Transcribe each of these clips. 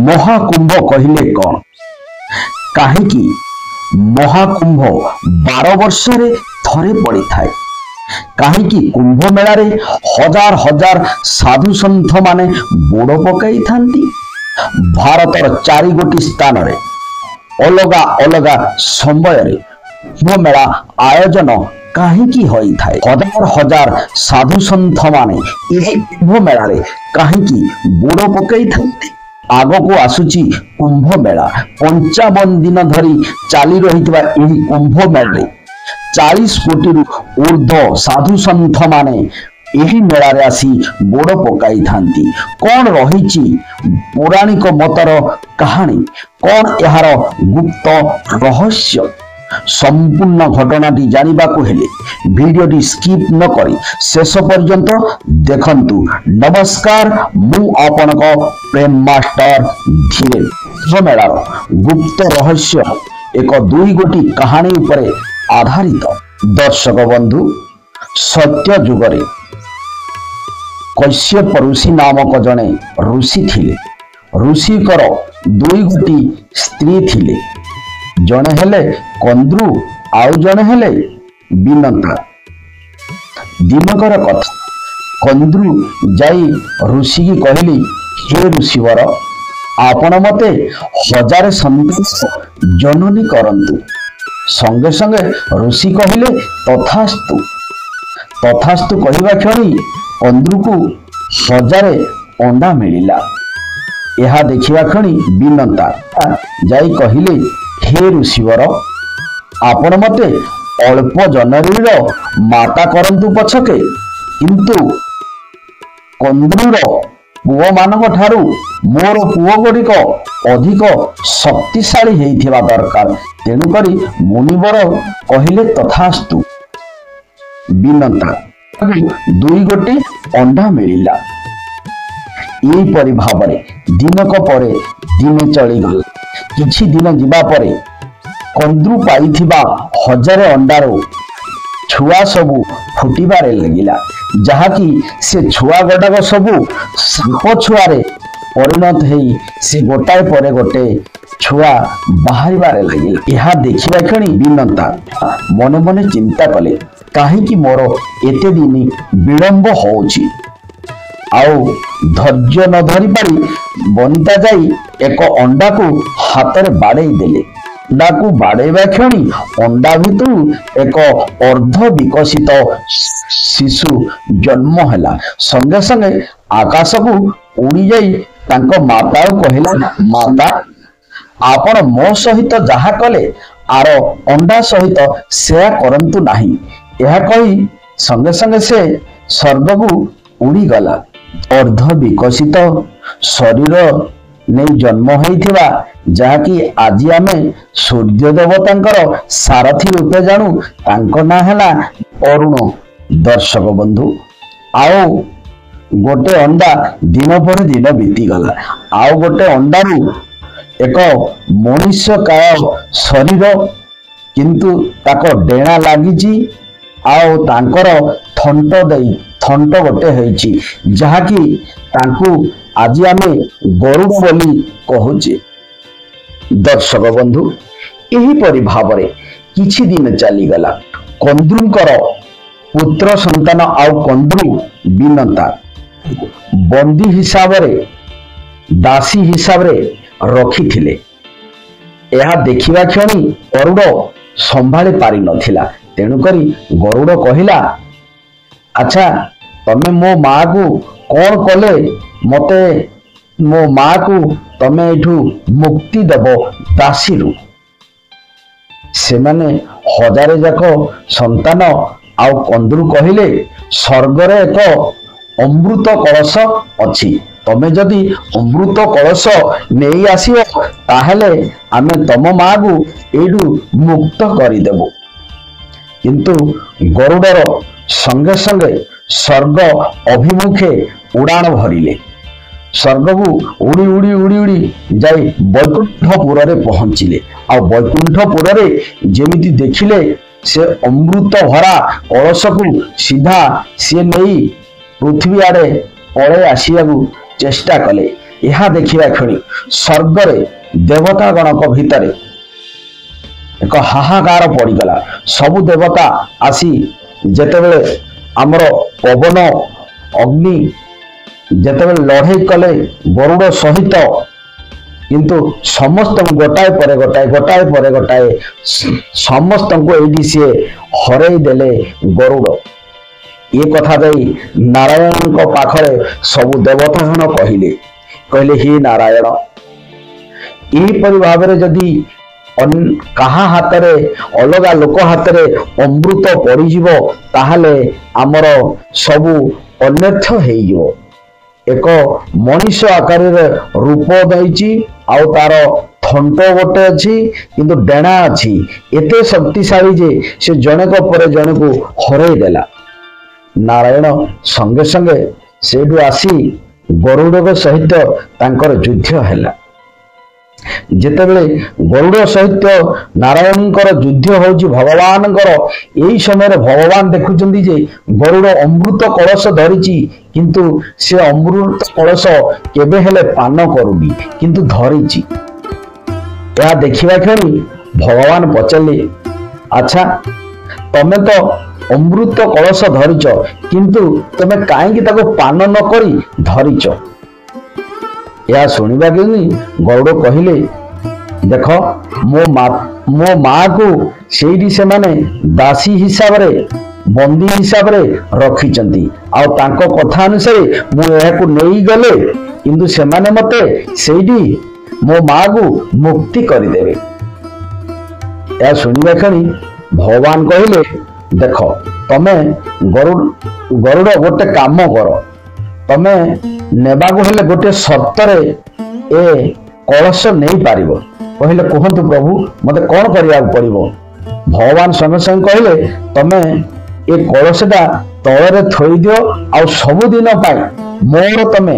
महाकुंभ कहले कौन कहीं महाकुंभ 12 वर्ष रे थरे पड़ी थाए कहीं कुंभ मेला रे हजार हजार साधु सन्थ माने बुड़ पकाई थांती। भारतर 4 गोटी स्थान रे अलगा अलगा समय रे कुंभ मेला आयोजन कहीं होई थाए। हजार हजार साधु सन्थ माने एही कुंभ मेला रे कहीं बुड़ पकाई थांती। आग को आसुची कुंभ मेला 55 दिन धरी चाली रहितबा एही कुंभ मेला 40 कोटी ऊर्ध्व साधु सन्थ माने एही मेला रे आसी बोड़ पकाई थांती। कौन रहिची पौराणिक मतर कहानी कौन यार गुप्त रहस्य संपूर्ण घटनाटी जानिबाकू हेले वीडियोटी स्किप न करी शेष पर्यंत देखंतु। नमस्कार मु आपनको प्रेम मास्टर धीरे मेलार गुप्त रहस्य एक 2 गोटी कहानी उपरे आधारित। दर्शक बंधु सत्य जुगरे कश्यप ऋषि नामक जने ऋषि थिले। ऋषिकर 2 गोटी स्त्री थिले जने हेले कंद्रु आउ जने हेले बिनता। दिनकर कथा कंद्रु जाई ऋषि की कहली हे ऋषिवर आपण मते 1000 संतान जननी करंतु। संगे संगे ऋषि कहले तथास्तु। तथास्तु कहवा क्षणी कंद्रु को 1000 अंडा मिलिला। यह देखिवा क्षणी बिनता जाई कहले हे ऋषिवर आपण मते अल्प जननीर माता करंतु पछके किंतु कंद्रुर पुओ मानक ठारू मोर पुओ गुड़िक अधिक शक्तिशाली हेइथिबा दरकार। तेणु करी मुनिवर कहले तथास्तु। बिनता 2 गोटी अंडा मिलिला। एही परि भाबरे दिनक परे दिने चली गल। किछि दिन जिबा परे कंद्रु पाइथिबा 1000 अंडारो छुआ सबु फुटिबारे लगिला जहाकी से छुआ गडाक सबु साप छुआरे परिणत हेई से गोटाए परे गोटे छुआ बाहरिबारे लगिला। यह देखिबा क्षणी बिनता मने मने चिंता कले काहेकि मोर एते दिन विलंब होउची। आउ धैर्य न धरी पारी बनिता जाई एक अंडा को हाथ में बाड़े देले। अंडा को बाड़ेबा क्षणी अंडा भितर एक अर्ध विकसित शिशु जन्म हैला। संगे संगे आकाश को उड़ी जाई तांको माता कहला माता आपण मो सहित जहा कले आर अंडा सहित से करंतु नाही। यह कही संगे संगे से स्वर्ग को उड़ी गला। अर्ध विकसित शरीर नहीं जन्म होइथिबा जाकी आज आमे सूर्य देवतांकर सारथी रूपे जानू तांको ना हैला अरुण। दर्शक बंधु आओ गोटे अंडा दिन पर दिन बीती गला। आओ गोटे अंडारू एक मनुष्य काय शरीर किंतु ताको डेणा लागिची आओ तांकर थंट देई थंट गोटे होइची जहाकी तांकू आज आमे गरुड़ बोली कहूचे। दर्शक बंधु एही परि भावरे किछि दिन चली गला। कंद्रुंकर पुत्र संतान आउ कंद्रु बिनता बंदी हिसाब रे दासी हिसाब रे रखी थिले। यह देखिबा क्षणी गरुड़ संभाली पारि नथिला। तेणु करी गरुड़ कहिला अच्छा तमे मो माँ को कौन कले मते मो माँ को तमे एठू मुक्ति देव दासी रु। से माने 1000 जाक संतान आउ कंद्रु कहले स्वर्ग रे एक अमृत कलश अछि तमे जदि अमृत कलश नहीं आसियो ताहले आमे तम माँ को एठू मुक्त करि देबो। किंतु गरुड़र संगे संगे स्वर्ग अभिमुखे उड़ान भरिले। स्वर्ग को उड़ी उड़ी उड़ी उड़ी जाई वैकुंठपुर रे पहुंचिले। आ वैकुंठपुर रे जेमिति देखिले से अमृत भरा कलश को सीधा सी नहीं पृथ्वी आड़े पड़े आसिया चेष्टा कले ଏହା ଦେଖିବା କ୍ଷଣି ସ୍वर्ଗରେ ଦେବତାଗଣଙ୍କ ଭିତରେ ଏକ ହାହାକାର ପଡ଼ିଗଲା। ସବୁ ଦେବତା ଆସି ଯେତେବେଳେ ଆମର ପବନ ଅଗ୍ନି ଯେତେବେଳେ ଲଢ଼େଇ କଲେ ଗରୁଡ଼ ସହିତ, କିନ୍ତୁ ସମସ୍ତଙ୍କୁ ଗୋଟାଏ ପରେ ଗୋଟାଏ ସମସ୍ତଙ୍କୁ ଏଇଠି ସିଏ ହରେଇ ଦେଲେ ଗରୁଡ଼। ଏ କଥା ଯାଇ ନାରାୟଣଙ୍କ ପାଖରେ ସବୁ ଦେବତାଗଣ କହିଲେ হে ନାରାୟଣ, ଏହିପରି ଭାବରେ ଯଦି କାହା ହାତରେ ଅଲଗା ଲୋକ ହାତରେ ଅମୃତ ପଡ଼ିଯିବ ତାହେଲେ ଆମର ସବୁ ଅନ୍ୟର୍ଥ ହେଇଯିବ। ଏକ ମଣିଷ ଆକାରରେ ରୂପ ଦେଇଛି, ଆଉ ତାର ଥଣ୍ଟ ଗୋଟେ ଅଛି, କିନ୍ତୁ ଡେଣା ଅଛି। ଏତେ ଶକ୍ତିଶାଳୀ ଯେ ସେ ଜଣକ ପରେ ଜଣକୁ ହରେଇ ଦେଲା। ନାରାୟଣ ସଙ୍ଗେ ସଙ୍ଗେ ସେଇଠୁ ଆସି ଗରୁଡ଼ଙ୍କ ସହିତ ତାଙ୍କର ଯୁଦ୍ଧ ହେଲା। ଯେତେବେଳେ ଗରୁଡ଼ ସହିତ ନାରାୟଣଙ୍କର ଯୁଦ୍ଧ ହେଉଛି ଭଗବାନଙ୍କର, ଏହି ସମୟରେ ଭଗବାନ ଦେଖୁଛନ୍ତି ଯେ ଗରୁଡ଼ ଅମୃତ କଳସ ଧରିଛି, କିନ୍ତୁ ସେ ଅମୃତ କଳସ କେବେ ହେଲେ ପାନ କରୁନି, କିନ୍ତୁ ଧରିଛି। ଏହା ଦେଖିବା କ୍ଷଣି ଭଗବାନ ପଚାରିଲେ, ଆଚ୍ଛା ତମେ ତ ଅମୃତ କଳସ ଧରିଛ, କିନ୍ତୁ ତମେ କାହିଁକି ତାକୁ ପାନ ନ କରି ଧରିଛ? ଏହା ଶୁଣିବା କ୍ଷଣି ଗରୁଡ଼ କହିଲେ, ଦେଖ ମୋ ମାକୁ ସେଇଠି ସେମାନେ ଦାସୀ ହିସାବରେ ବନ୍ଦୀ ହିସାବରେ ରଖିଛନ୍ତି, ଆଉ ତାଙ୍କ କଥା ଅନୁସାରେ ମୁଁ ଏହାକୁ ନେଇଗଲେ କିନ୍ତୁ ସେମାନେ ମତେ ସେଇଠି ମୋ ମାକୁ ମୁକ୍ତି କରିଦେବେ। ଏହା ଶୁଣିବା କ୍ଷଣି ଭଗବାନ କହିଲେ, ଦେଖ ତମେ ଗରୁଡ଼ ଗୋଟେ କାମ କର, ତମେ ନେବାକୁ ହେଲେ ଗୋଟେ ସର୍ତ୍ତରେ ଏ କଳସ ନେଇପାରିବ। କହିଲେ, କୁହନ୍ତୁ ପ୍ରଭୁ ମତେ କଣ କରିବାକୁ ପଡ଼ିବ? ଭଗବାନ ସଙ୍ଗେ ସଙ୍ଗେ କହିଲେ, ତମେ ଏ କଳସଟା ତଳରେ ଥୋଇଦିଅ, ଆଉ ସବୁଦିନ ପାଇଁ ମୋର ତମେ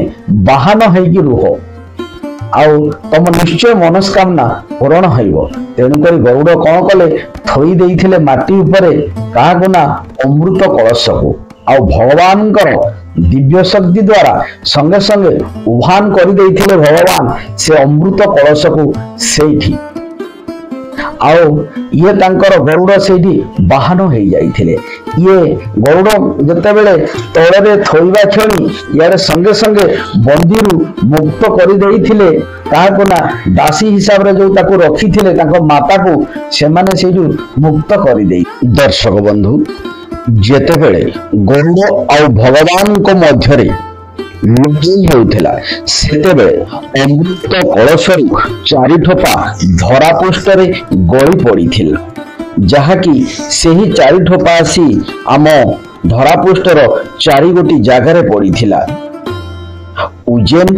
ବାହନ ହେଇକି ରୁହ, ଆଉ ତମ ନିଶ୍ଚୟ ମନସ୍କାମନା ପୂରଣ ହେବ। ତେଣୁକରି ଗରୁଡ଼ କଣ କଲେ, ଥୋଇ ଦେଇଥିଲେ ମାଟି ଉପରେ କାହାକୁ ନା ଅମୃତ କଳସକୁ, ଆଉ ଭଗବାନଙ୍କର ଦିବ୍ୟ ଶକ୍ତି ଦ୍ୱାରା ସଙ୍ଗେ ସଙ୍ଗେ ଉଭାନ କରିଦେଇଥିଲେ ଭଗବାନ ସେ ଅମୃତ କଳସକୁ ସେଇଠି, ଆଉ ଇଏ ତାଙ୍କର ଗରୁଡ଼ ସେଇଠି ବାହନ ହେଇଯାଇଥିଲେ। ଇଏ ଗରୁଡ଼ ଯେତେବେଳେ ତଳରେ ଥୋଇବା କ୍ଷଣି ଇଆଡ଼େ ସଙ୍ଗେ ସଙ୍ଗେ ବନ୍ଦୀରୁ ମୁକ୍ତ କରିଦେଇଥିଲେ କାହାକୁ ନା ଦାସୀ ହିସାବରେ ଯୋଉ ତାକୁ ରଖିଥିଲେ ତାଙ୍କ ମାତାକୁ, ସେମାନେ ସେଇଠୁ ମୁକ୍ତ କରିଦେଇ। ଦର୍ଶକ ବନ୍ଧୁ, ଯେତେବେଳେ ଗରୁଡ଼ ଆଉ ଭଗବାନଙ୍କ ମଧ୍ୟରେ ଲଢ଼େଇ ହେଉଥିଲା ସେତେବେଳେ ଅମୃତ କଳସରୁ 4 ଠୋପା ଧରାପୃଷ୍ଠରେ ଗଳି ପଡ଼ିଥିଲା, ଯାହାକି ସେହି 4 ଠୋପା ଆସି ଆମ ଧରାପୃଷ୍ଠର 4 ଗୋଟି ଜାଗାରେ ପଡ଼ିଥିଲା। उज्जैन,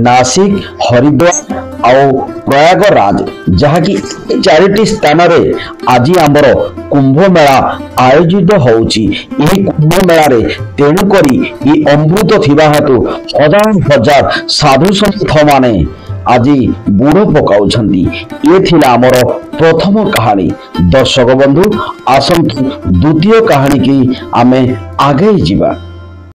नासिक, हरिद्वार ଆଉ ପ୍ରୟାଗରାଜ, ଯାହାକି 4ଟି ସ୍ଥାନରେ ଆଜି ଆମର କୁମ୍ଭ ମେଳା ଆୟୋଜିତ ହେଉଛି। ଏହି କୁମ୍ଭ ମେଳାରେ ତେଣୁକରି ଏହି ଅମୃତ ଥିବା ହେତୁ ହଜାର ହଜାର ସାଧୁ ସନ୍ଥ ମାନେ ଆଜି ବୁଡ଼ ପକାଉଛନ୍ତି। ଏ ଥିଲା ଆମର ପ୍ରଥମ କାହାଣୀ। ଦର୍ଶକ ବନ୍ଧୁ, ଆସନ୍ତୁ ଦ୍ୱିତୀୟ କାହାଣୀକି ଆମେ ଆଗେଇ ଯିବା।